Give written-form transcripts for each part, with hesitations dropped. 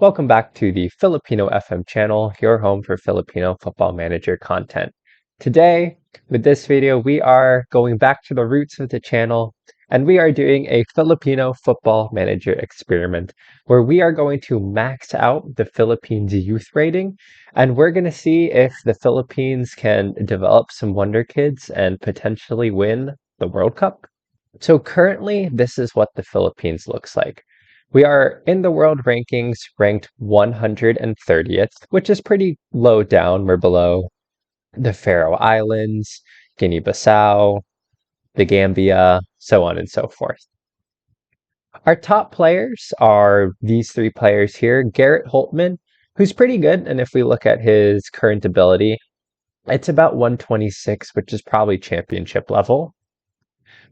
Welcome back to the Filipino FM channel, your home for Filipino Football Manager content. Today, with this video, we are going back to the roots of the channel and we are doing a Filipino Football Manager experiment where we are going to max out the Philippines youth rating and we're going to see if the Philippines can develop some wonder kids and potentially win the World Cup. So currently, this is what the Philippines looks like. We are in the world rankings ranked 130th, which is pretty low down. We're below the Faroe Islands, Guinea-Bissau, the Gambia, so on and so forth. Our top players are these three players here. Garrett Holtman, who's pretty good, and if we look at his current ability, it's about 126, which is probably championship level.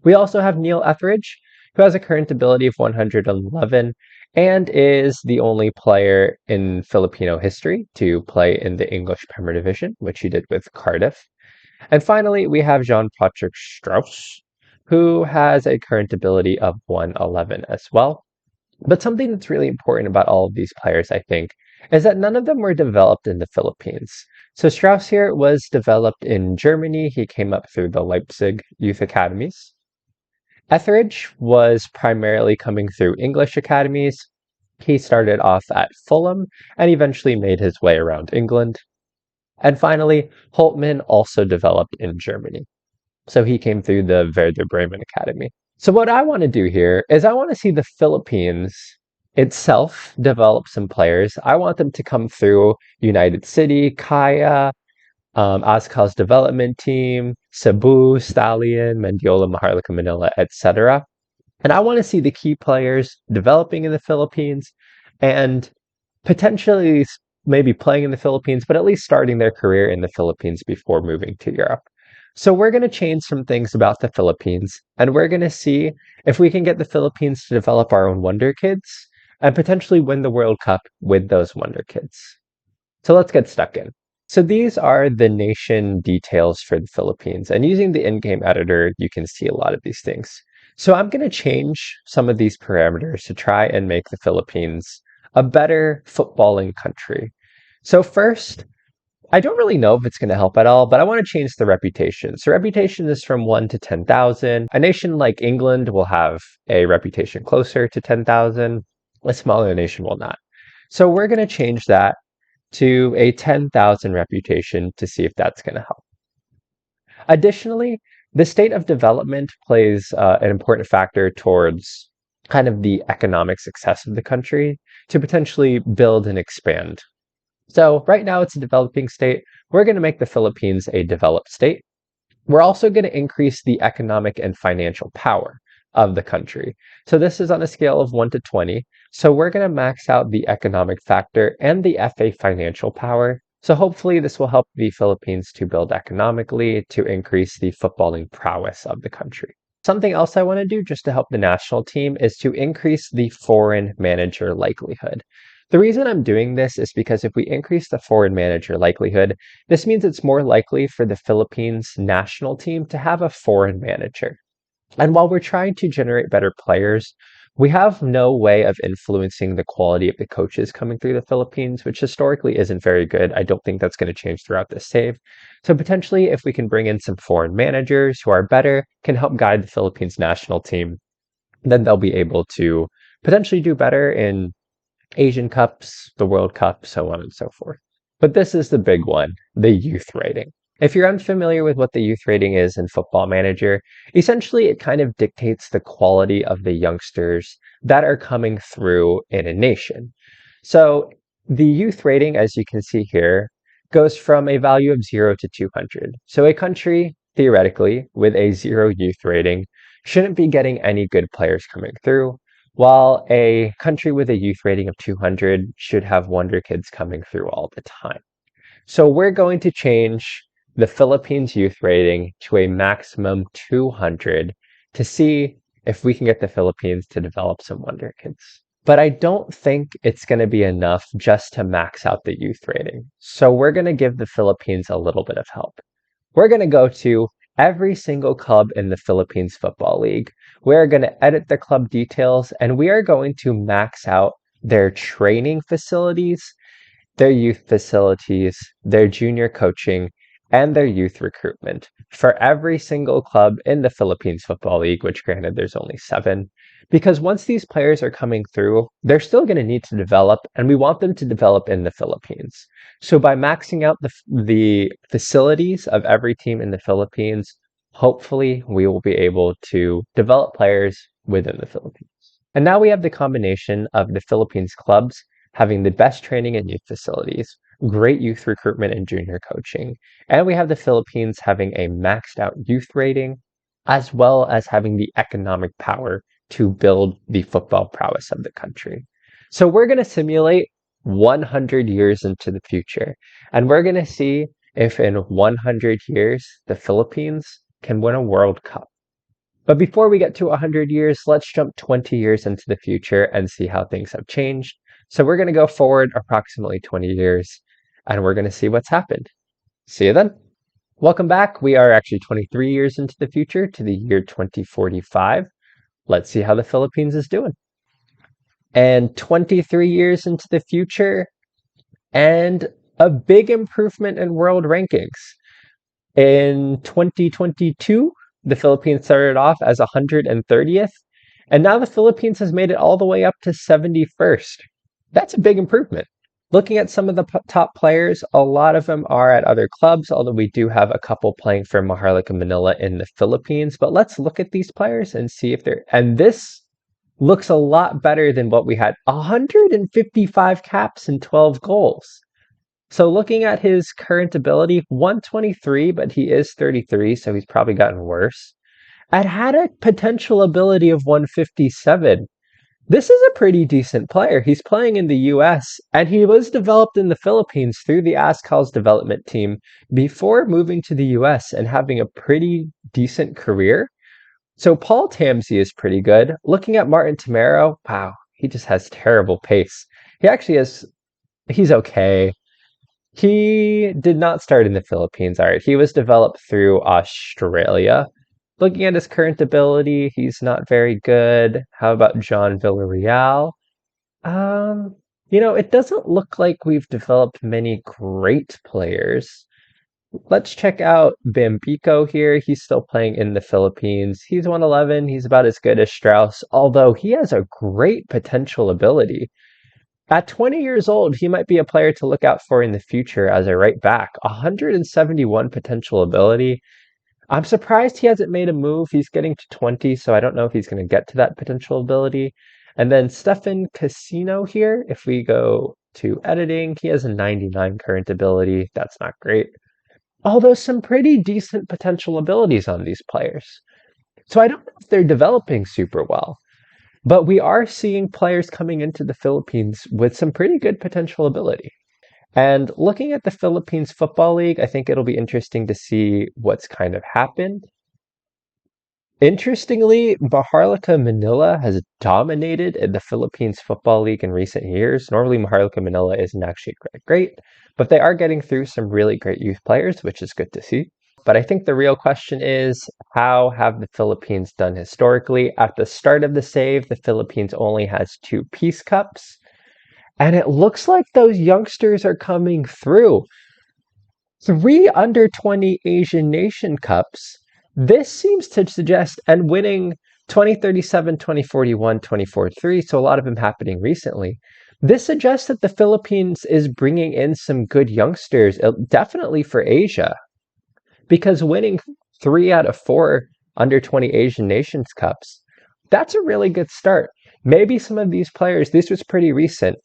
We also have Neil Etheridge, who has a current ability of 111 and is the only player in Filipino history to play in the English Premier Division, which he did with Cardiff. And finally, we have Jean-Patrick Strauss, who has a current ability of 111 as well. But something that's really important about all of these players, I think, is that none of them were developed in the Philippines. So Strauss here was developed in Germany. He came up through the Leipzig youth academies. Etheridge was primarily coming through English academies. He started off at Fulham and eventually made his way around England. And finally, Holtman also developed in Germany. So he came through the Werder Bremen Academy. So what I want to do here is I want to see the Philippines itself develop some players. I want them to come through United City, Kaya, Azkal's development team, Cebu, Stallion, Mendiola, Maharlika, Manila, etc. And I want to see the key players developing in the Philippines and potentially maybe playing in the Philippines, but at least starting their career in the Philippines before moving to Europe. So we're going to change some things about the Philippines and we're going to see if we can get the Philippines to develop our own wonder kids and potentially win the World Cup with those wonder kids. So let's get stuck in. So these are the nation details for the Philippines. And using the in-game editor, you can see a lot of these things. So I'm going to change some of these parameters to try and make the Philippines a better footballing country. So first, I don't really know if it's going to help at all, but I want to change the reputation. So reputation is from 1 to 10,000. A nation like England will have a reputation closer to 10,000. A smaller nation will not. So we're going to change that to a 10,000 reputation to see if that's going to help. Additionally, the state of development plays an important factor towards kind of the economic success of the country to potentially build and expand. So right now it's a developing state. We're going to make the Philippines a developed state. We're also going to increase the economic and financial power of the country. So this is on a scale of 1 to 20. So we're going to max out the economic factor and the FA financial power. So hopefully this will help the Philippines to build economically to increase the footballing prowess of the country. Something else I want to do just to help the national team is to increase the foreign manager likelihood. The reason I'm doing this is because if we increase the foreign manager likelihood, this means it's more likely for the Philippines national team to have a foreign manager. And while we're trying to generate better players, we have no way of influencing the quality of the coaches coming through the Philippines, which historically isn't very good. I don't think that's going to change throughout this save. So potentially, if we can bring in some foreign managers who are better, can help guide the Philippines national team, then they'll be able to potentially do better in Asian Cups, the World Cup, so on and so forth. But this is the big one, the youth rating. If you're unfamiliar with what the youth rating is in Football Manager, essentially it kind of dictates the quality of the youngsters that are coming through in a nation. So the youth rating, as you can see here, goes from a value of 0 to 200. So a country, theoretically, with a 0 youth rating shouldn't be getting any good players coming through, while a country with a youth rating of 200 should have wonder kids coming through all the time. So we're going to change the Philippines youth rating to a maximum 200 to see if we can get the Philippines to develop some wonder kids. But I don't think it's going to be enough just to max out the youth rating. So we're going to give the Philippines a little bit of help. We're going to go to every single club in the Philippines Football League. We're going to edit the club details and we are going to max out their training facilities, their youth facilities, their junior coaching, and their youth recruitment for every single club in the Philippines Football League, which granted there's only 7. Because once these players are coming through, they're still going to need to develop, and we want them to develop in the Philippines. So by maxing out the facilities of every team in the Philippines, hopefully we will be able to develop players within the Philippines. And now we have the combination of the Philippines clubs having the best training and youth facilities, great youth recruitment and junior coaching, and we have the Philippines having a maxed out youth rating, as well as having the economic power to build the football prowess of the country. So we're going to simulate 100 years into the future, and we're going to see if in 100 years the Philippines can win a World Cup. But before we get to 100 years, let's jump 20 years into the future and see how things have changed. So we're going to go forward approximately 20 years, and we're going to see what's happened. See you then. Welcome back. We are actually 23 years into the future to the year 2045. Let's see how the Philippines is doing. And 23 years into the future, and a big improvement in world rankings. In 2022, the Philippines started off as 130th, and now the Philippines has made it all the way up to 71st. That's a big improvement. Looking at some of the top players, a lot of them are at other clubs, although we do have a couple playing for Maharlika Manila in the Philippines. But let's look at these players and see if they're... And this looks a lot better than what we had. 155 caps and 12 goals. So looking at his current ability, 123, but he is 33, so he's probably gotten worse. And had a potential ability of 157. This is a pretty decent player. He's playing in the US, and he was developed in the Philippines through the Ascal's development team before moving to the US and having a pretty decent career. So Paul Tamsey is pretty good. Looking at Martin Tamero, wow, he just has terrible pace. He's okay. He did not start in the Philippines. All right, he was developed through Australia. Looking at his current ability, he's not very good. How about John Villarreal? It doesn't look like we've developed many great players. Let's check out Bambico here. He's still playing in the Philippines. He's 111. He's about as good as Strauss, although he has a great potential ability. At 20 years old, he might be a player to look out for in the future as a right back. 171 potential ability. I'm surprised he hasn't made a move. He's getting to 20, so I don't know if he's going to get to that potential ability. And then Stefan Casino here, if we go to editing, he has a 99 current ability. That's not great. Although some pretty decent potential abilities on these players. So I don't know if they're developing super well. But we are seeing players coming into the Philippines with some pretty good potential ability. And looking at the Philippines Football League, I think it'll be interesting to see what's kind of happened. Interestingly, Maharlika Manila has dominated in the Philippines Football League in recent years. Normally, Maharlika Manila isn't actually great, but they are getting through some really great youth players, which is good to see. But I think the real question is, how have the Philippines done historically? At the start of the save, the Philippines only has 2 Peace Cups. And it looks like those youngsters are coming through. 3 under 20 Asian Nation Cups. This seems to suggest, and winning 2037, 2041, 2043, so a lot of them happening recently. This suggests that the Philippines is bringing in some good youngsters, definitely for Asia. Because winning 3 out of 4 under 20 Asian Nations Cups, that's a really good start. Maybe some of these players, this was pretty recent,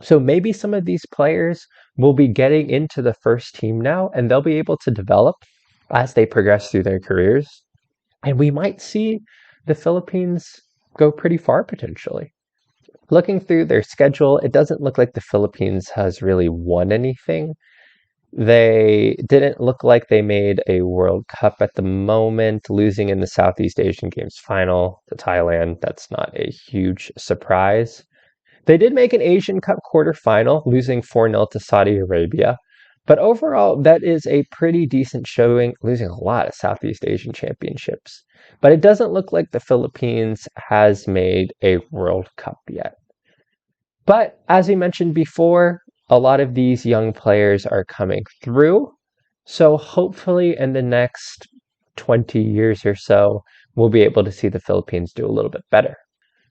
so maybe some of these players will be getting into the first team now, and they'll be able to develop as they progress through their careers. And we might see the Philippines go pretty far potentially. Looking through their schedule, it doesn't look like the Philippines has really won anything. They didn't look like they made a World Cup at the moment, losing in the Southeast Asian Games final to Thailand. That's not a huge surprise. They did make an Asian Cup quarterfinal, losing 4-0 to Saudi Arabia. But overall, that is a pretty decent showing, losing a lot of Southeast Asian championships. But it doesn't look like the Philippines has made a World Cup yet. But as we mentioned before, a lot of these young players are coming through. So hopefully in the next 20 years or so, we'll be able to see the Philippines do a little bit better.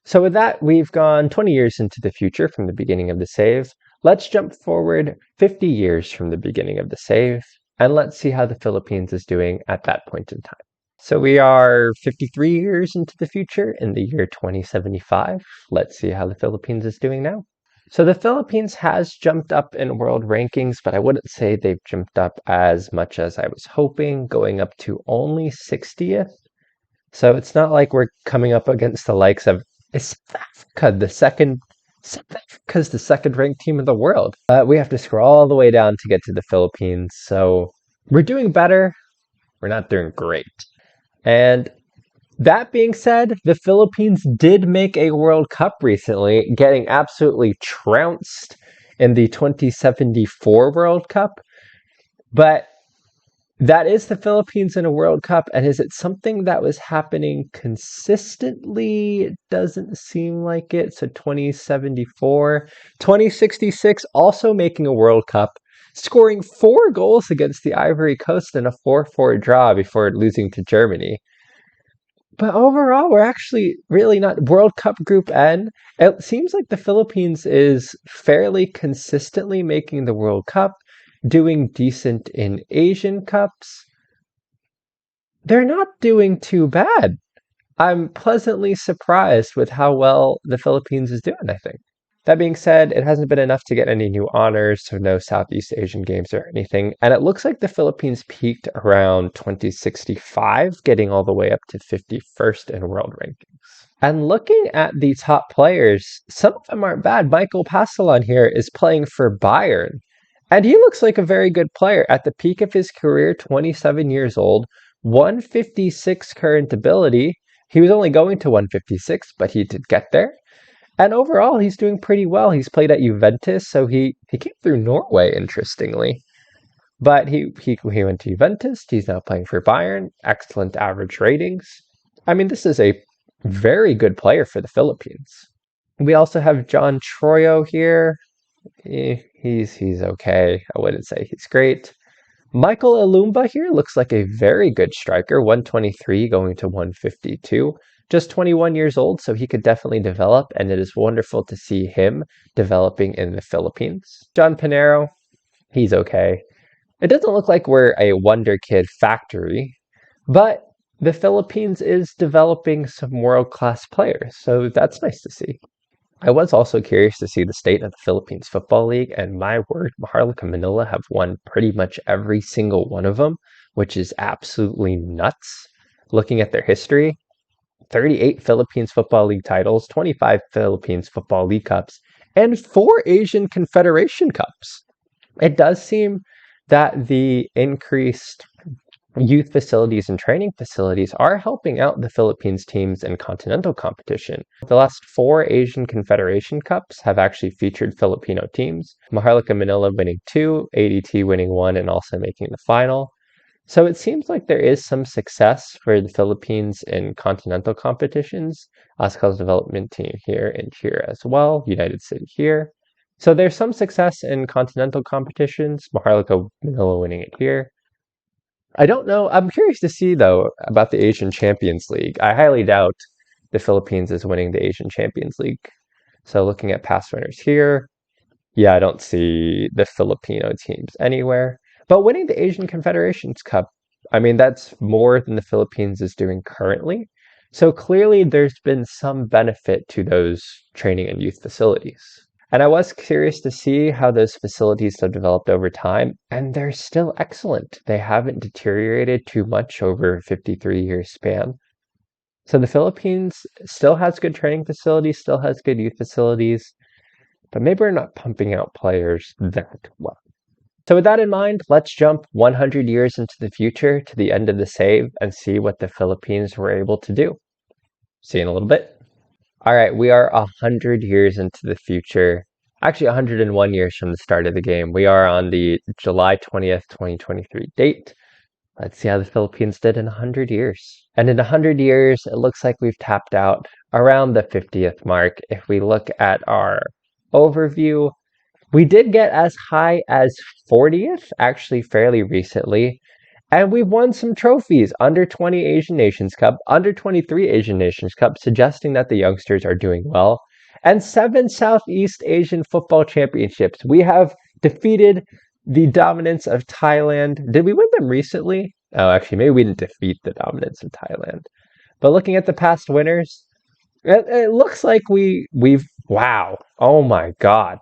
So with that, we've gone 20 years into the future from the beginning of the save. Let's jump forward 50 years from the beginning of the save, and let's see how the Philippines is doing at that point in time. So we are 53 years into the future in the year 2075. Let's see how the Philippines is doing now. So the Philippines has jumped up in world rankings, but I wouldn't say they've jumped up as much as I was hoping, going up to only 60th. So it's not like we're coming up against the likes of South Africa, South Africa's the second ranked team in the world. We have to scroll all the way down to get to the Philippines. So we're doing better. We're not doing great. And that being said, the Philippines did make a World Cup recently, getting absolutely trounced in the 2074 World Cup. But that is the Philippines in a World Cup, and is it something that was happening consistently? It doesn't seem like it. So 2074, 2066 also making a World Cup, scoring 4 goals against the Ivory Coast in a 4-4 draw before losing to Germany. But overall, we're actually really not World Cup Group N. It seems like the Philippines is fairly consistently making the World Cup, doing decent in Asian Cups. They're not doing too bad. I'm pleasantly surprised with how well the Philippines is doing, I think. That being said, it hasn't been enough to get any new honors, so no Southeast Asian Games or anything. And it looks like the Philippines peaked around 2065, getting all the way up to 51st in world rankings. And looking at the top players, some of them aren't bad. Michael Pasalan here is playing for Bayern. And he looks like a very good player. At the peak of his career, 27 years old, 156 current ability. He was only going to 156, but he did get there. And overall, he's doing pretty well. He's played at Juventus, so he came through Norway, interestingly. But he went to Juventus. He's now playing for Bayern. Excellent average ratings. I mean, this is a very good player for the Philippines. We also have John Troyo here. He's okay. I wouldn't say he's great. Michael Alumba here looks like a very good striker, 123 going to 152. Just 21 years old, so he could definitely develop, and it is wonderful to see him developing in the Philippines. John Pinero, he's okay. It doesn't look like we're a wonder kid factory, but the Philippines is developing some world-class players, so that's nice to see. I was also curious to see the state of the Philippines Football League, and my word, Maharlika Manila have won pretty much every single one of them, which is absolutely nuts. Looking at their history, 38 Philippines Football League titles, 25 Philippines Football League Cups, and 4 Asian Confederation Cups. It does seem that the increased youth facilities and training facilities are helping out the Philippines teams in continental competition. The last 4 Asian Confederation Cups have actually featured Filipino teams, Maharlika Manila winning 2, ADT winning 1, and also making the final. So it seems like there is some success for the Philippines in continental competitions. Askal's development team here and here as well, United City here. So there's some success in continental competitions, Maharlika Manila winning it here. I don't know. I'm curious to see, though, about the Asian Champions League. I highly doubt the Philippines is winning the Asian Champions League. So looking at past winners here, yeah, I don't see the Filipino teams anywhere. But winning the Asian Confederations Cup, I mean, that's more than the Philippines is doing currently. So clearly there's been some benefit to those training and youth facilities. And I was curious to see how those facilities have developed over time, and they're still excellent. They haven't deteriorated too much over a 53-year span. So the Philippines still has good training facilities, still has good youth facilities, but maybe we're not pumping out players that well. So with that in mind, let's jump 100 years into the future to the end of the save and see what the Philippines were able to do. See you in a little bit. All right, we are 100 years into the future. Actually, 101 years from the start of the game. We are on the July 20th, 2023 date. Let's see how the Philippines did in 100 years. And in 100 years, it looks like we've tapped out around the 50th mark. If we look at our overview. We did get as high as 40th, actually fairly recently, and we won some trophies. Under 20 Asian Nations Cup, under 23 Asian Nations Cup, suggesting that the youngsters are doing well, and 7 Southeast Asian Football Championships. We have defeated the dominance of Thailand. Did we win them recently? Oh, actually, maybe we didn't defeat the dominance of Thailand. But looking at the past winners, it looks like we've wow. Oh my God.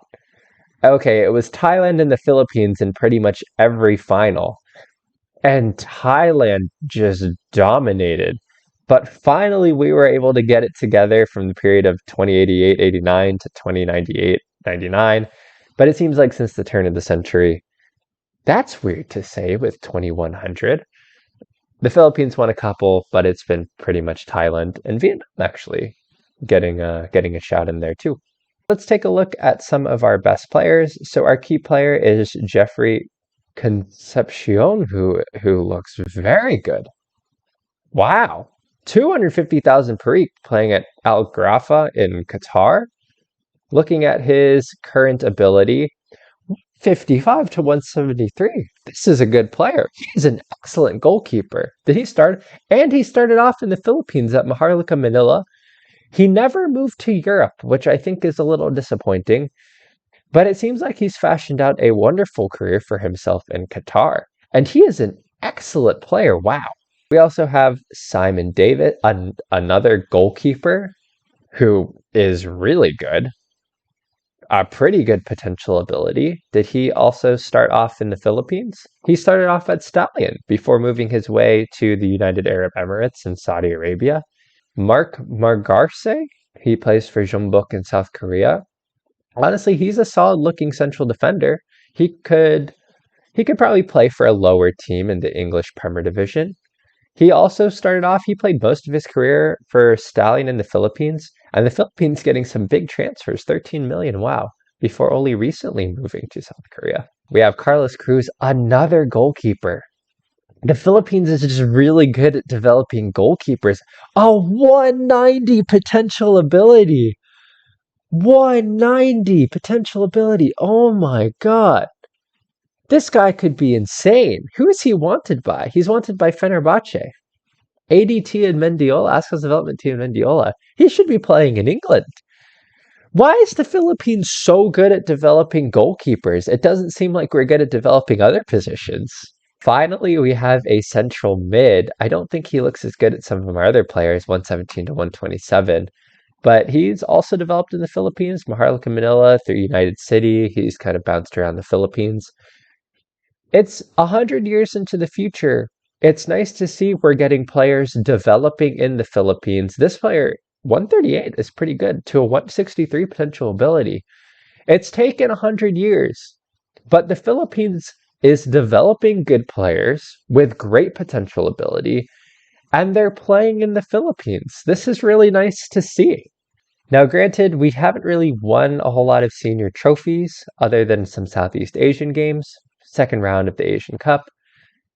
Okay, it was Thailand and the Philippines in pretty much every final. And Thailand just dominated. But finally, we were able to get it together from the period of 2088-89 to 2098-99. But it seems like since the turn of the century, that's weird to say with 2100. The Philippines won a couple, but it's been pretty much Thailand and Vietnam actually getting a shout in there too. Let's take a look at some of our best players. So our key player is Jeffrey Concepcion, who looks very good. Wow. 250,000 per week playing at Al Grafa in Qatar. Looking at his current ability, 55 to 173. This is a good player. He's an excellent goalkeeper. Did he start? And he started off in the Philippines at Maharlika Manila. He never moved to Europe, which I think is a little disappointing. But it seems like he's fashioned out a wonderful career for himself in Qatar. And he is an excellent player. Wow. We also have Simon David, another goalkeeper who is really good. A pretty good potential ability. Did he also start off in the Philippines? He started off at Stallion before moving his way to the United Arab Emirates and Saudi Arabia. Mark Margarse, he plays for Jeonbuk in South Korea. Honestly, he's a solid looking central defender. He could probably play for a lower team in the English Premier Division. He also started off, he played most of his career for Stallion in the Philippines, and the Philippines getting some big transfers, 13 million, wow, before only recently moving to South Korea. We have Carlos Cruz, another goalkeeper. The Philippines is just really good at developing goalkeepers. A 190 potential ability. 190 potential ability. Oh my God. This guy could be insane. Who is he wanted by? He's wanted by Fenerbahce. ADT and Mendiola, Ascos Development Team Mendiola. He should be playing in England. Why is the Philippines so good at developing goalkeepers? It doesn't seem like we're good at developing other positions. Finally, we have a central mid. I don't think he looks as good as some of our other players, 117 to 127. But he's also developed in the Philippines, Maharlika Manila through United City. He's kind of bounced around the Philippines. It's 100 years into the future. It's nice to see we're getting players developing in the Philippines. This player, 138, is pretty good to a 163 potential ability. It's taken 100 years, but the Philippines is developing good players with great potential ability, and they're playing in the Philippines. This is really nice to see. Now, granted, we haven't really won a whole lot of senior trophies other than some Southeast Asian games. Second round of the Asian Cup.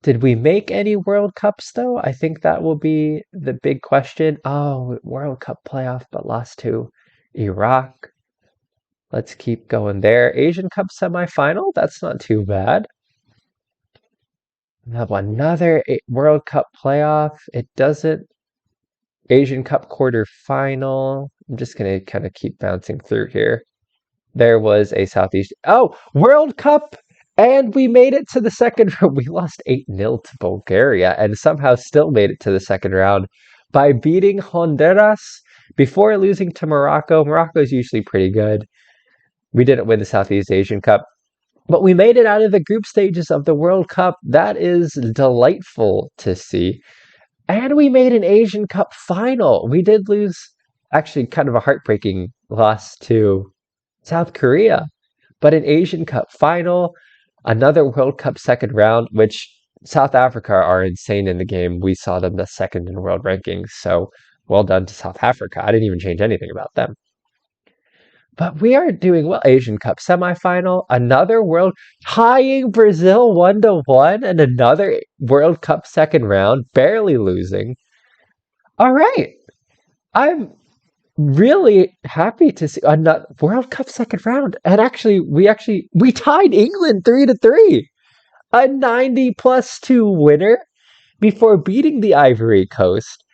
Did we make any World Cups though? I think that will be the big question. Oh, World Cup playoff, but lost to Iraq. Let's keep going there. Asian Cup semifinal. That's not too bad. We have another World Cup playoff. It doesn't. Asian Cup quarterfinal. I'm just going to kind of keep bouncing through here. There was a Southeast. Oh, World Cup! And we made it to the second round. We lost 8-0 to Bulgaria and somehow still made it to the second round by beating Honduras before losing to Morocco. Morocco is usually pretty good. We didn't win the Southeast Asian Cup, but we made it out of the group stages of the World Cup. That is delightful to see. And we made an Asian Cup final. We did lose, actually kind of a heartbreaking loss to South Korea, but an Asian Cup final. Another World Cup second round, which South Africa are insane in the game. We saw them the second in world rankings, so well done to South Africa. I didn't even change anything about them. But we are doing well. Asian Cup semifinal, another world tying Brazil 1-1, and another World Cup second round, barely losing. All right. really happy to see a World Cup second round. And we tied England 3-3. A 90+2 winner before beating the Ivory Coast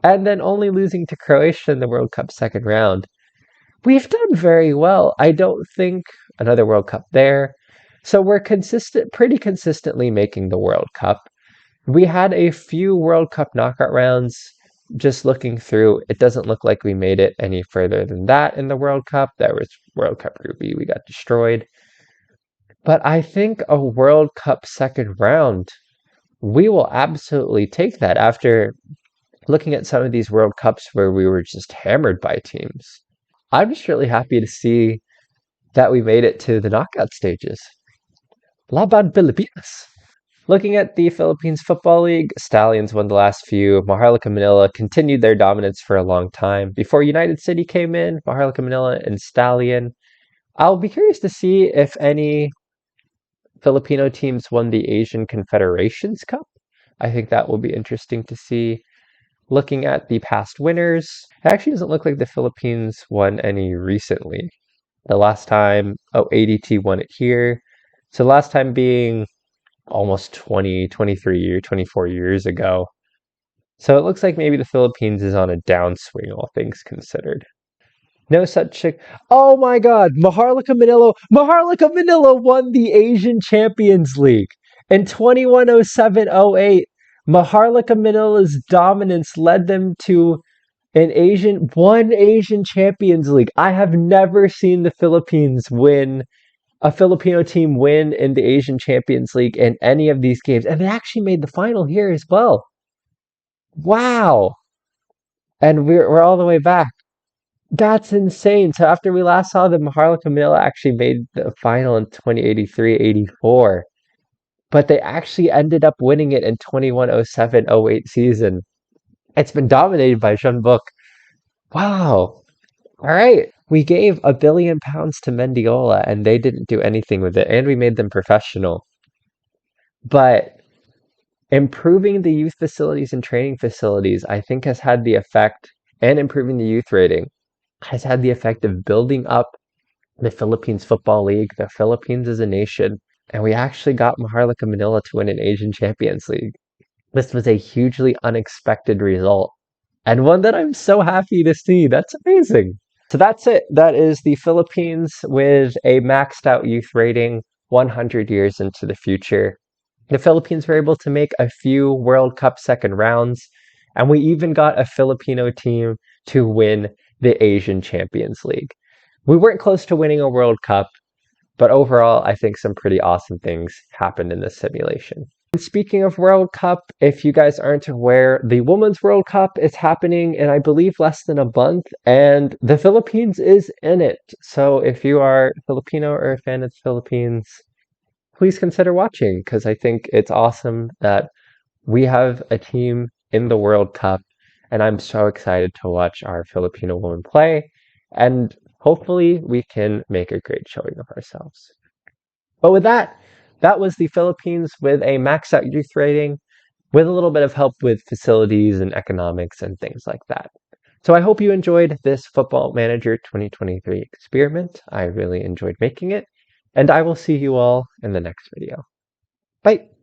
and then only losing to Croatia in the World Cup second round. We've done very well. I don't think another World Cup there. So we're pretty consistently making the World Cup. We had a few World Cup knockout rounds. Just looking through, it doesn't look like we made it any further than that in the World Cup. There was World Cup Group B, we got destroyed. But I think a World Cup second round, we will absolutely take that after looking at some of these World Cups where we were just hammered by teams. I'm just really happy to see that we made it to the knockout stages. Laban Pilipinas! Looking at the Philippines Football League, Stallions won the last few. Maharlika Manila continued their dominance for a long time. Before United City came in, Maharlika Manila and Stallion. I'll be curious to see if any Filipino teams won the Asian Confederations Cup. I think that will be interesting to see. Looking at the past winners, it actually doesn't look like the Philippines won any recently. The last time, ADT won it here. So last time being almost 20, 23 years, 24 years ago. So it looks like maybe the Philippines is on a downswing, all things considered. No such chick. Oh my God, Maharlika Manila won the Asian Champions League in 2107-08. Maharlika Manila's dominance led them to one Asian Champions League. I have never seen the Philippines win a Filipino team win in the Asian Champions League in any of these games, and they actually made the final here as well. Wow! And we're all the way back. That's insane. So after we last saw them, Maharlika Manila actually made the final in 2083-84, but they actually ended up winning it in 2107-08 season. It's been dominated by Jeonbuk. Wow. All right. We gave £1 billion to Mendiola and they didn't do anything with it, and we made them professional. But improving the youth facilities and training facilities, I think, has had the effect, and improving the youth rating has had the effect of building up the Philippines Football League, the Philippines as a nation, and we actually got Maharlika Manila to win an Asian Champions League. This was a hugely unexpected result, and one that I'm so happy to see. That's amazing. So that's it. That is the Philippines with a maxed out youth rating 100 years into the future. The Philippines were able to make a few World Cup second rounds, and we even got a Filipino team to win the Asian Champions League. We weren't close to winning a World Cup, but overall, I think some pretty awesome things happened in this simulation. And speaking of World Cup, if you guys aren't aware, the Women's World Cup is happening in, I believe, less than a month, and the Philippines is in it. So if you are Filipino or a fan of the Philippines, please consider watching, because I think it's awesome that we have a team in the World Cup, and I'm so excited to watch our Filipino women play, and hopefully we can make a great showing of ourselves. But with that, that was the Philippines with a max out youth rating, with a little bit of help with facilities and economics and things like that. So I hope you enjoyed this Football Manager 2023 experiment. I really enjoyed making it, and I will see you all in the next video. Bye!